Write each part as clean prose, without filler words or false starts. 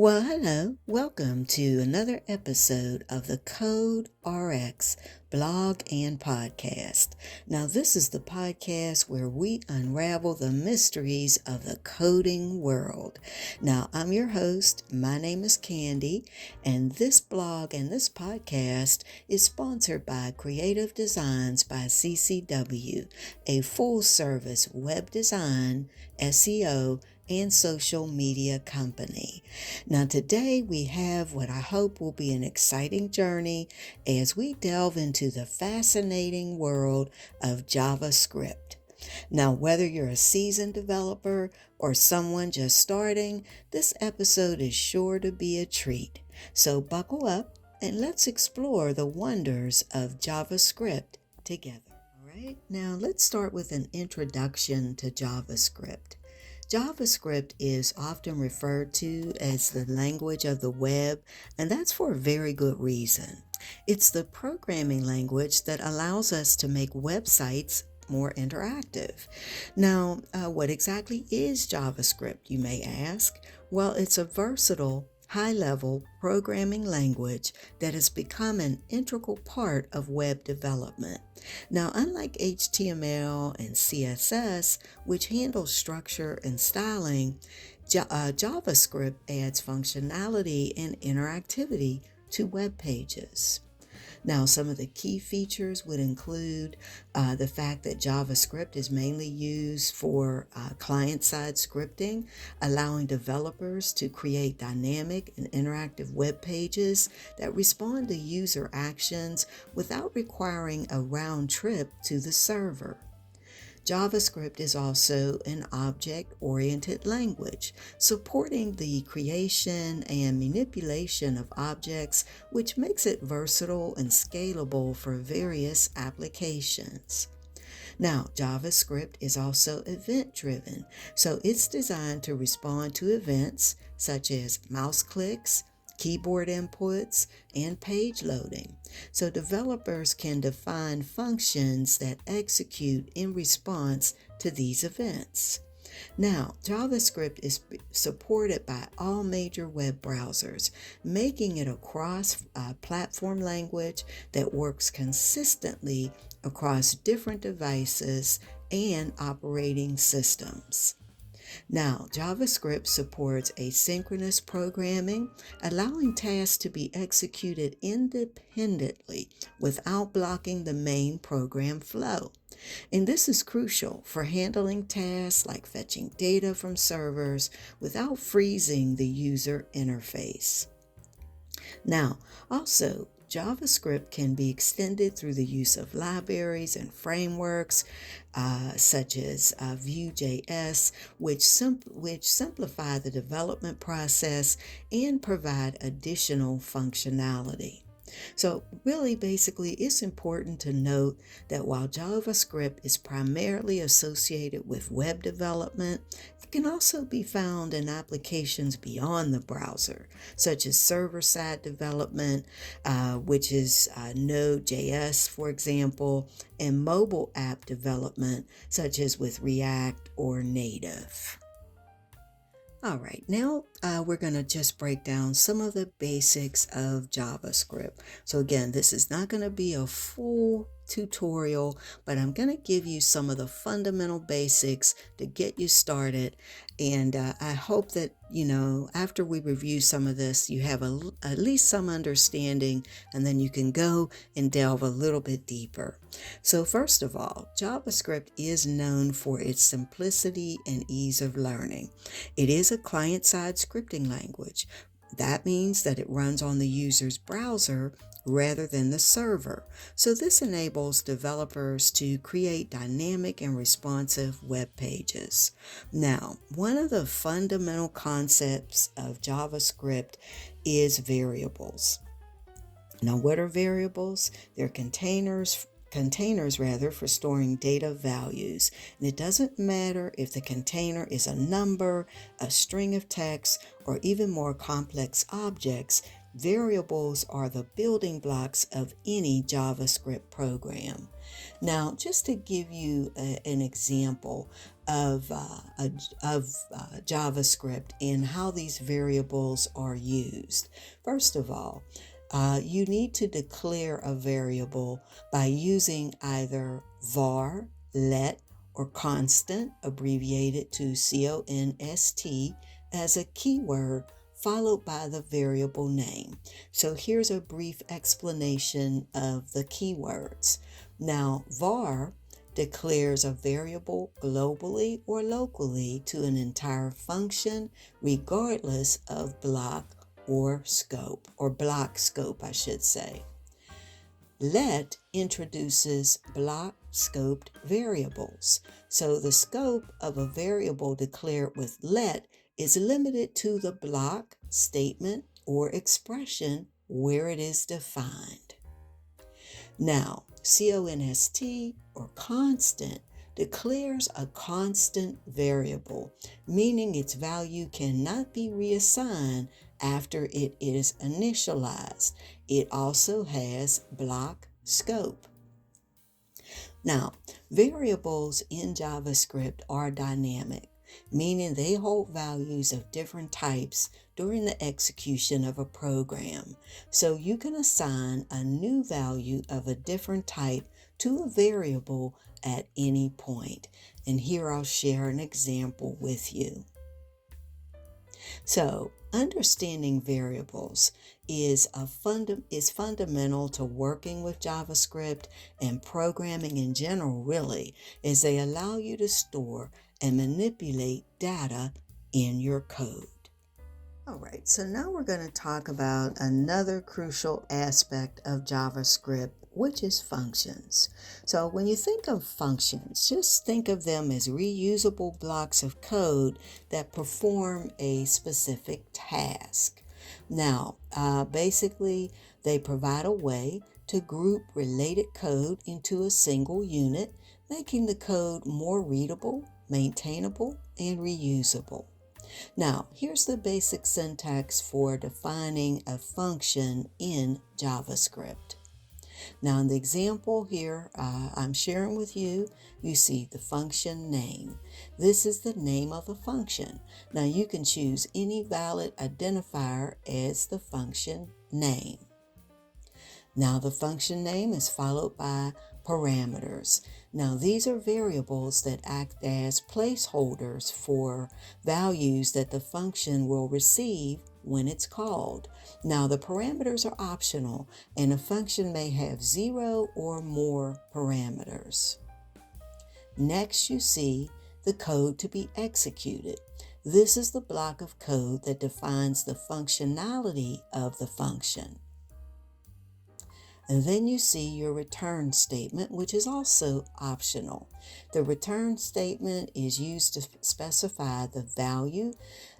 Well, hello. Welcome to another episode of the Code RX blog and podcast. Now, this is the podcast where we unravel the mysteries of the coding world. Now, I'm your host. My name is Candy, and this blog and this podcast is sponsored by Creative Designs by CCW, a full-service web design, SEO, and social media company. Now, today we have what I hope will be an exciting journey as we delve into the fascinating world of JavaScript. Now, whether you're a seasoned developer or someone just starting, this episode is sure to be a treat. So buckle up and let's explore the wonders of JavaScript together. All right, now let's start with an introduction to JavaScript. JavaScript is often referred to as the language of the web, and that's for a very good reason. It's the programming language that allows us to make websites more interactive. Now, what exactly is JavaScript, you may ask? Well, it's a versatile, high-level programming language that has become an integral part of web development. Now, unlike HTML and CSS, which handle structure and styling, JavaScript adds functionality and interactivity to web pages. Now, some of the key features would include the fact that JavaScript is mainly used for client-side scripting, allowing developers to create dynamic and interactive web pages that respond to user actions without requiring a round trip to the server. JavaScript is also an object-oriented language, supporting the creation and manipulation of objects, which makes it versatile and scalable for various applications. Now, JavaScript is also event-driven, so it's designed to respond to events such as mouse clicks, keyboard inputs, and page loading. So developers can define functions that execute in response to these events. Now, JavaScript is supported by all major web browsers, making it a cross-platform language that works consistently across different devices and operating systems. Now, JavaScript supports asynchronous programming, allowing tasks to be executed independently without blocking the main program flow. And this is crucial for handling tasks like fetching data from servers without freezing the user interface. Now, also, JavaScript can be extended through the use of libraries and frameworks such as Vue.js, which simplify the development process and provide additional functionality. So really, basically, it's important to note that while JavaScript is primarily associated with web development, it can also be found in applications beyond the browser, such as server-side development, which is Node.js, for example, and mobile app development, such as with React or Native. All right, now we're going to just break down some of the basics of JavaScript. So again, this is not going to be a full tutorial, but I'm going to give you some of the fundamental basics to get you started. And I hope that, after we review some of this, you have at least some understanding, and then you can go and delve a little bit deeper. So first of all, JavaScript is known for its simplicity and ease of learning. It is a client-side scripting language. That means that it runs on the user's browser rather than the server. So this enables developers to create dynamic and responsive web pages. Now, one of the fundamental concepts of JavaScript is variables. Now, what are variables? They're containers for storing data values. And it doesn't matter if the container is a number, a string of text, or even more complex objects. variables are the building blocks of any JavaScript program. Now, just to give you an example of JavaScript and how these variables are used. First of all, you need to declare a variable by using either var, let, or constant, abbreviated to const, as a keyword followed by the variable name. So here's a brief explanation of the keywords. Now, var declares a variable globally or locally to an entire function, regardless of block or scope, or block scope, I should say. Let introduces block scoped variables. So the scope of a variable declared with let is limited to the block, statement, or expression where it is defined. Now, const or constant declares a constant variable, meaning its value cannot be reassigned after it is initialized. It also has block scope. Now, variables in JavaScript are dynamic, meaning they hold values of different types during the execution of a program. So you can assign a new value of a different type to a variable at any point. And here I'll share an example with you. So, understanding variables is fundamental to working with JavaScript and programming in general, really, as they allow you to store and manipulate data in your code. All right, so now we're going to talk about another crucial aspect of JavaScript, which is functions. So when you think of functions, just think of them as reusable blocks of code that perform a specific task. Now, basically, they provide a way to group related code into a single unit, making the code more readable, maintainable, and reusable. Now, here's the basic syntax for defining a function in JavaScript. Now, in the example here I'm sharing with you, you see the function name. This is the name of the function. Now, you can choose any valid identifier as the function name. Now, the function name is followed by parameters. Now, these are variables that act as placeholders for values that the function will receive when it's called. Now, the parameters are optional, and a function may have 0 or more parameters. Next, you see the code to be executed. This is the block of code that defines the functionality of the function. And then you see your return statement, which is also optional. The return statement is used to specify the value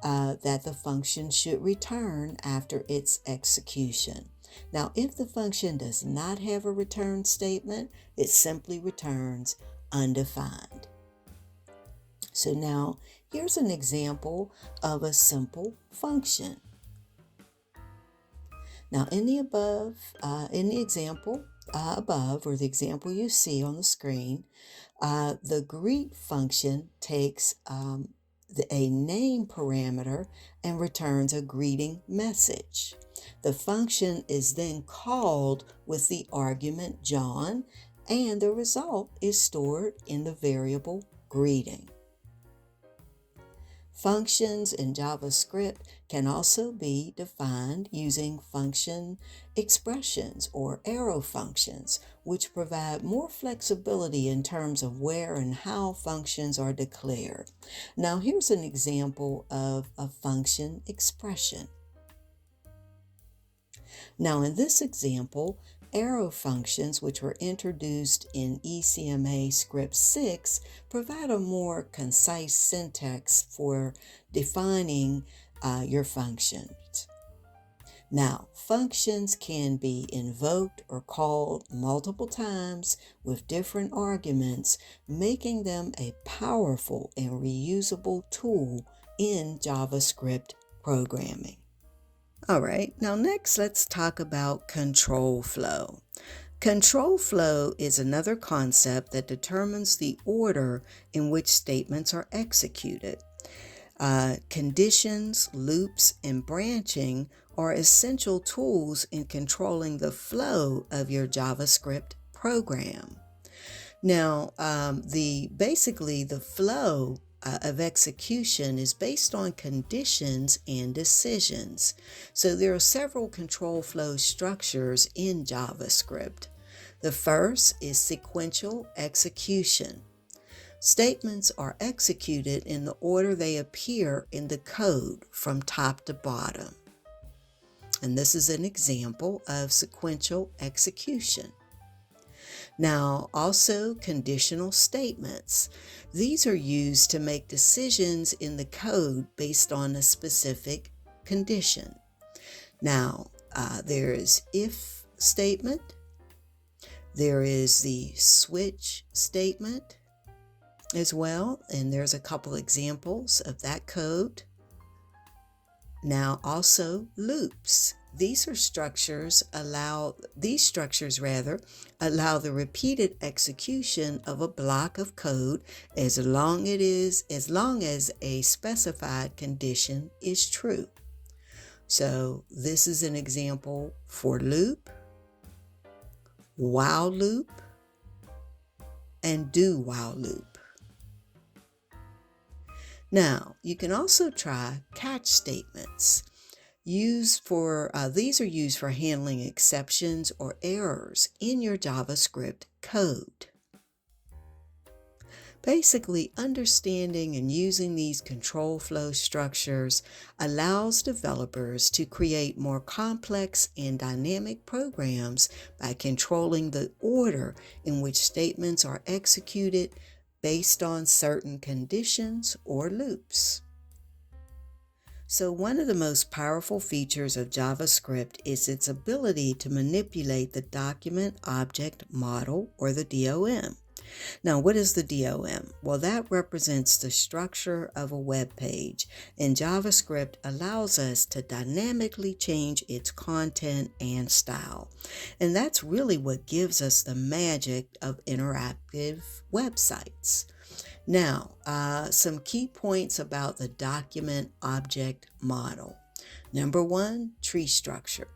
that the function should return after its execution. Now, if the function does not have a return statement, it simply returns undefined. So now, here's an example of a simple function. Now, in the example above, or the example you see on the screen, the greet function takes a name parameter and returns a greeting message. The function is then called with the argument John, and the result is stored in the variable greeting. Functions in JavaScript can also be defined using function expressions or arrow functions, which provide more flexibility in terms of where and how functions are declared. Now, here's an example of a function expression. Now, in this example, arrow functions, which were introduced in ECMA Script 6, provide a more concise syntax for defining your functions. Now, functions can be invoked or called multiple times with different arguments, making them a powerful and reusable tool in JavaScript programming. All right, now next let's talk about control flow. Control flow is another concept that determines the order in which statements are executed. Conditions, loops, and branching are essential tools in controlling the flow of your JavaScript program. Now, the flow of execution is based on conditions and decisions. So there are several control flow structures in JavaScript. The first is sequential execution. Statements are executed in the order they appear in the code from top to bottom. And this is an example of sequential execution. Now, also conditional statements. These are used to make decisions in the code based on a specific condition. Now, there is if statement. There is the switch statement as well, and there's a couple examples of that code. Now, also loops. These structures allow the repeated execution of a block of code as long as a specified condition is true. So this is an example for loop, while loop, and do while loop. Now, you can also try catch statements. These are used for handling exceptions or errors in your JavaScript code. Basically, understanding and using these control flow structures allows developers to create more complex and dynamic programs by controlling the order in which statements are executed based on certain conditions or loops. So one of the most powerful features of JavaScript is its ability to manipulate the document object model, or the DOM. Now, what is the DOM? Well, that represents the structure of a web page, and JavaScript allows us to dynamically change its content and style. And that's really what gives us the magic of interactive websites. Now, some key points about the document object model. Number one, tree structure.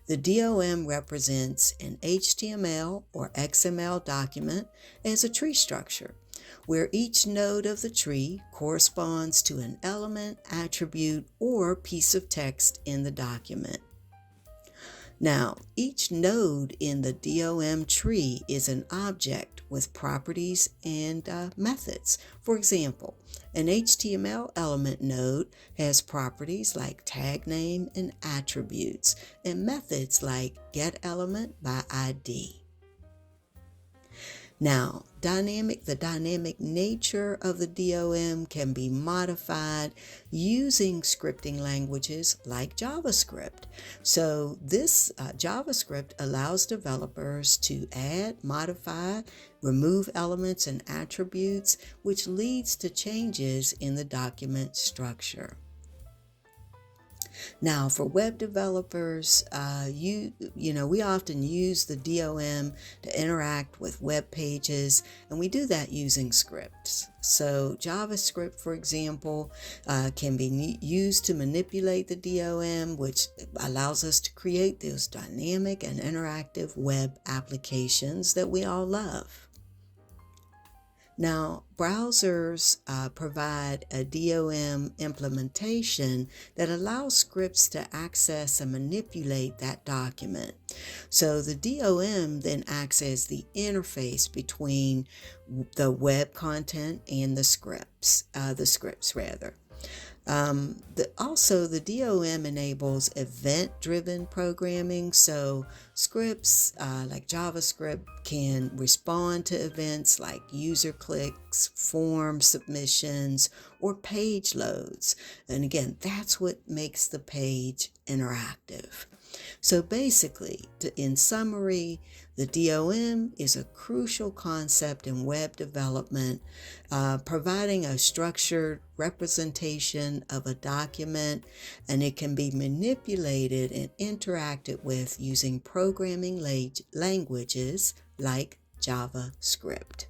The DOM represents an HTML or XML document as a tree structure, where each node of the tree corresponds to an element, attribute, or piece of text in the document. Now, each node in the DOM tree is an object with properties and methods. For example, an HTML element node has properties like tag name and attributes, and methods like getElement by ID. Now, the dynamic nature of the DOM can be modified using scripting languages like JavaScript. So this JavaScript allows developers to add, modify, remove elements and attributes, which leads to changes in the document structure. Now, for web developers, we often use the DOM to interact with web pages, and we do that using scripts. So JavaScript, for example, can be used to manipulate the DOM, which allows us to create those dynamic and interactive web applications that we all love. Now, browsers provide a DOM implementation that allows scripts to access and manipulate that document. So the DOM then acts as the interface between the web content and the scripts. Also, the DOM enables event-driven programming, so scripts like JavaScript can respond to events like user clicks, form submissions, or page loads. And again, that's what makes the page interactive. So basically, in summary, the DOM is a crucial concept in web development, providing a structured representation of a document, and it can be manipulated and interacted with using programming languages like JavaScript.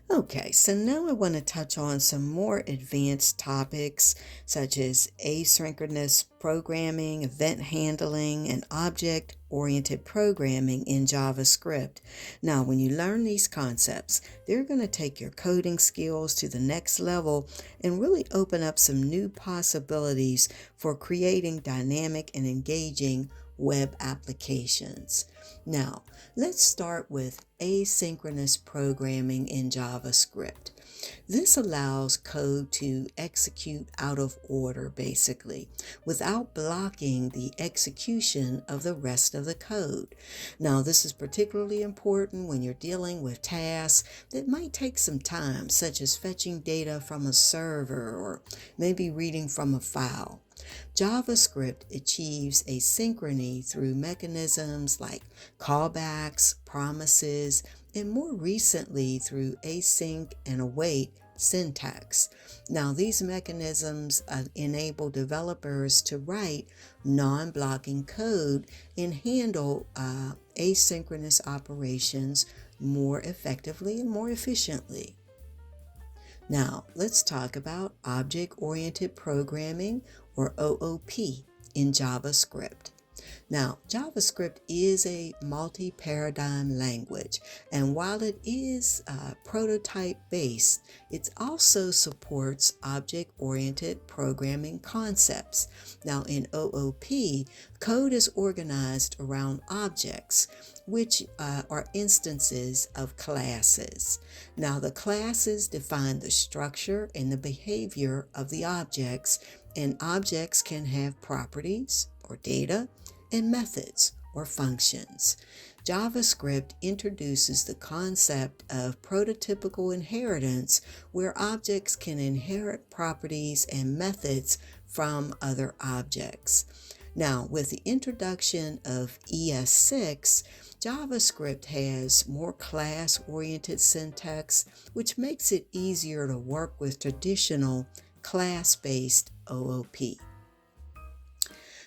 Okay, so now I want to touch on some more advanced topics such as asynchronous programming, event handling, and object-oriented programming in JavaScript. Now, when you learn these concepts, they're going to take your coding skills to the next level and really open up some new possibilities for creating dynamic and engaging web applications. Now, let's start with asynchronous programming in JavaScript. This allows code to execute out of order, basically, without blocking the execution of the rest of the code. Now, this is particularly important when you're dealing with tasks that might take some time, such as fetching data from a server or maybe reading from a file. JavaScript achieves asynchrony through mechanisms like callbacks, promises, and more recently through async and await syntax. Now, these mechanisms enable developers to write non-blocking code and handle asynchronous operations more effectively and more efficiently. Now, let's talk about object-oriented programming, or OOP, in JavaScript. Now, JavaScript is a multi-paradigm language, and while it is prototype-based, it also supports object-oriented programming concepts. Now, in OOP, code is organized around objects, which are instances of classes. Now, the classes define the structure and the behavior of the objects, and objects can have properties or data and methods or functions. JavaScript introduces the concept of prototypical inheritance, where objects can inherit properties and methods from other objects. Now, with the introduction of ES6, JavaScript has more class-oriented syntax, which makes it easier to work with traditional class-based OOP.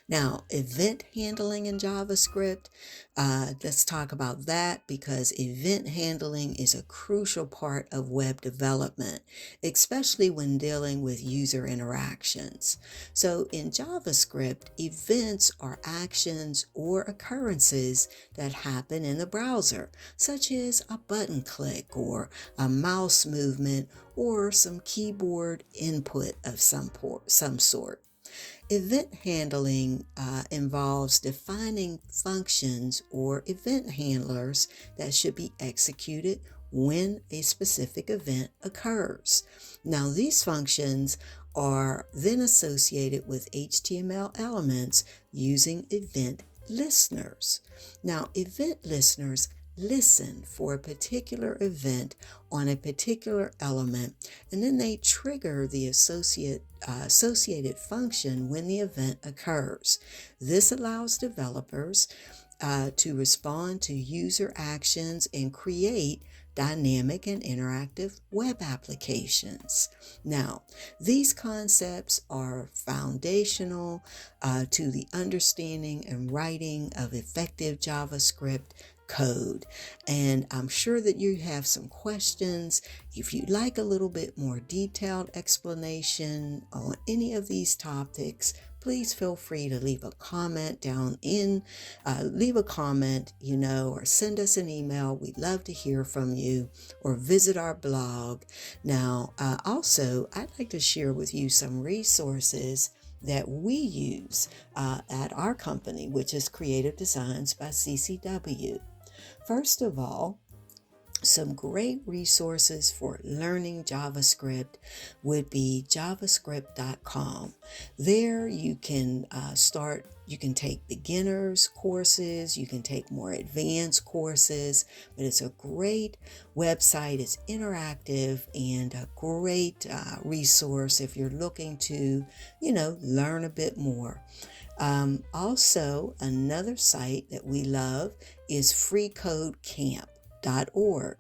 Now, event handling in JavaScript, let's talk about that, because event handling is a crucial part of web development, especially when dealing with user interactions. So in JavaScript, events are actions or occurrences that happen in the browser, such as a button click or a mouse movement or some keyboard input of some sort. Event handling involves defining functions or event handlers that should be executed when a specific event occurs. Now, these functions are then associated with HTML elements using event listeners. Now, event listeners listen for a particular event on a particular element, and then they trigger the associated function when the event occurs. This allows developers to respond to user actions and create dynamic and interactive web applications. Now, these concepts are foundational to the understanding and writing of effective JavaScript code. And I'm sure that you have some questions. If you'd like a little bit more detailed explanation on any of these topics, please feel free to leave a comment or send us an email. We'd love to hear from you, or visit our blog. Now, also, I'd like to share with you some resources that we use at our company, which is Creative Designs by CCW. First of all, Some great resources for learning JavaScript would be javascript.com. There you can you can take beginners courses, you can take more advanced courses, but it's a great website. It's interactive and a great resource if you're looking to, learn a bit more. Also, another site that we love is freecodecamp.org.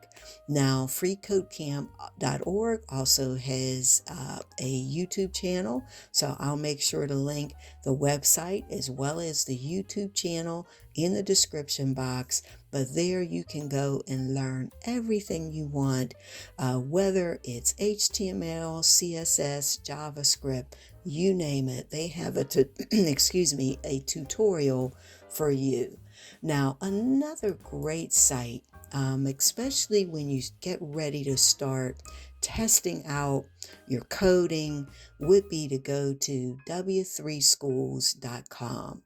Now, freecodecamp.org also has a YouTube channel, so I'll make sure to link the website as well as the YouTube channel in the description box. But there you can go and learn everything you want, whether it's HTML, CSS, JavaScript, you name it. They have a a tutorial for you. Now, another great site, especially when you get ready to start testing out your coding, would be to go to w3schools.com.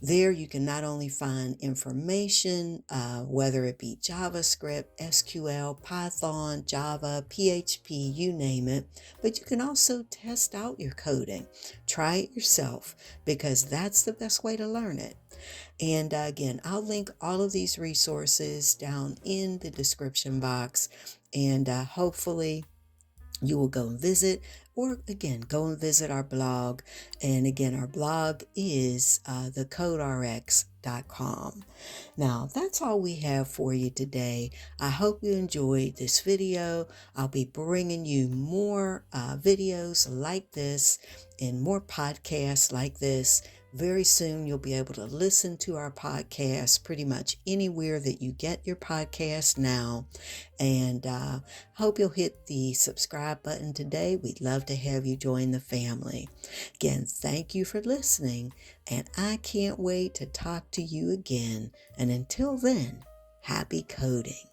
There you can not only find information, whether it be JavaScript, SQL, Python, Java, PHP, you name it, but you can also test out your coding. Try it yourself because that's the best way to learn it. And again, I'll link all of these resources down in the description box, and hopefully you will go and visit, or again, go and visit our blog. And again, our blog is thecoderx.com. Now, that's all we have for you today. I hope you enjoyed this video. I'll be bringing you more videos like this and more podcasts like this. Very soon, you'll be able to listen to our podcast pretty much anywhere that you get your podcast now. And hope you'll hit the subscribe button today. We'd love to have you join the family. Again, thank you for listening, and I can't wait to talk to you again. And until then, happy coding.